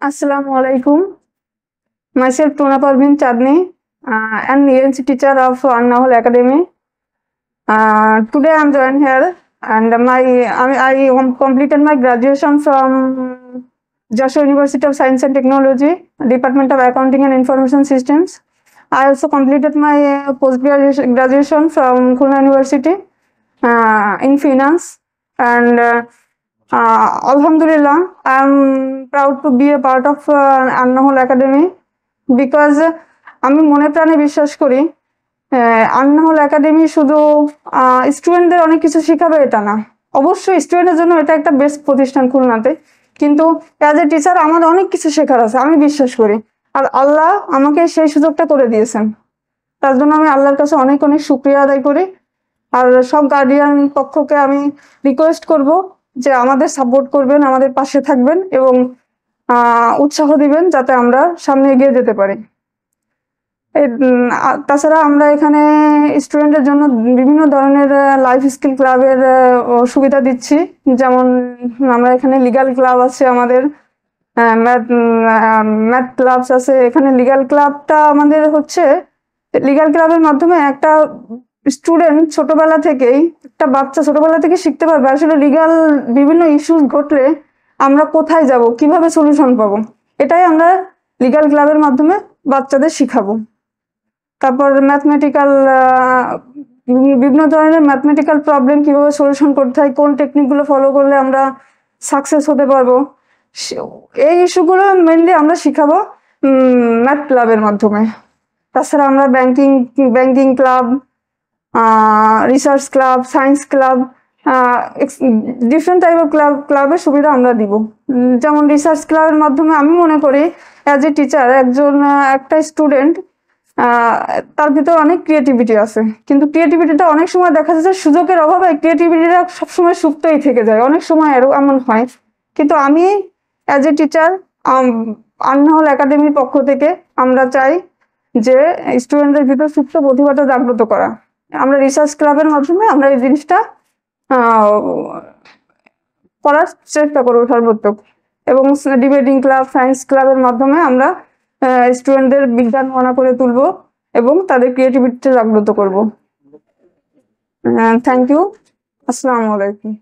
Assalamu alaikum. Myself Tuna Parveen Chandni, an ENC teacher of Annahol Academy. Today I am joined here and I completed my graduation from Joshua University of Science and Technology, Department of Accounting and Information Systems. I also completed my post-graduation from Khulna University in finance, and Alhamdulillah, I am proud to be a part of Annahol Academy because আমি মনে প্রাণে বিশ্বাস করি আন্নাহল academy শুধু স্টুডেন্টদের অনেক কিছু শেখাবে এটা না। অবশ্যই স্টুডেন্টের জন্য এটা একটা বেস্ট প্রতিষ্ঠান খুলনাতে, কিন্তু অ্যাজ এ টিচার আমার অনেক কিছু শেখার আছে, আমি বিশ্বাস করি। আর আল্লাহ আমাকে সেই সুযোগটা করে দিয়েছেন, তার জন্য আমি আল্লাহর কাছে অনেক অনেক শুকরিয়া আদায় করি। আর সব গার্ডিয়ান পক্ষকে আমি রিকোয়েস্ট করব যে আমাদের সাপোর্ট করবেন, আমাদের পাশে থাকবেন এবং উৎসাহ দিবেন যাতে আমরা সামনে এগিয়ে যেতে পারি। তাছাড়া আমরা এখানে স্টুডেন্টের জন্য বিভিন্ন ধরনের লাইফ স্কিল ক্লাবের সুবিধা দিচ্ছি, যেমন আমরা এখানে লিগ্যাল ক্লাব আছে, আমাদের ম্যাথ ক্লাবস আছে। এখানে লিগ্যাল ক্লাবটা আমাদের হচ্ছে লিগ্যাল ক্লাবের মাধ্যমে একটা স্টুডেন্ট ছোটবেলা থেকেই, একটা বাচ্চা ছোটবেলা থেকে শিখতে পারবে আসলে লিগ্যাল বিভিন্ন ইস্যুস ঘটলে আমরা কোথায় যাব, কিভাবে সলিউশন পাবো, এটাই আমরা লিগ্যাল ক্লাবের মাধ্যমে বাচ্চাদের শিখাবো। তারপর ম্যাথমেটিক্যাল বিভিন্ন ধরনের ম্যাথমেটিক্যাল প্রবলেম কিভাবে সলিউশন করতে হয়, কোন টেকনিকগুলো ফলো করলে আমরা সাকসেস হতে পারবো, এই ইস্যুগুলো মেনলি আমরা শিখাবো ম্যাথ ক্লাবের মাধ্যমে। তাছাড়া আমরা banking club, research club, science club, different type of ক্লাবের সুবিধা আমরা দিব। যেমন রিসার্চ ক্লাবের মাধ্যমে আমি মনে করি অ্যাজ এ টিচার একটা স্টুডেন্ট তার ভিতরে অনেক ক্রিয়েটিভিটি আছে, কিন্তু ক্রিয়েটিভিটিটা অনেক সময় দেখা যাচ্ছে সুযোগের অভাবে ক্রিয়েটিভিটিটা সবসময় সুপ্তই থেকে যায়, অনেক সময় এমন হয়। কিন্তু আমি অ্যাজ এ টিচার আন্নাহল একাডেমির পক্ষ থেকে আমরা চাই যে স্টুডেন্টদের ভিতর সুপ্ত প্রতিভাটা জাগ্রত করা। আমরা রিসার্চ ক্লাবের মাধ্যমে আমরা এই জিনিসটা করার চেষ্টা করবো সর্বোত্তম, এবং ডিবেটিং ক্লাব, সায়েন্স ক্লাবের মাধ্যমে আমরা স্টুডেন্টদের বিজ্ঞান মনা করে তুলবো এবং তাদের ক্রিয়েটিভিটি জাগ্রত করবো। Thank you. আসসালামু আলাইকুম।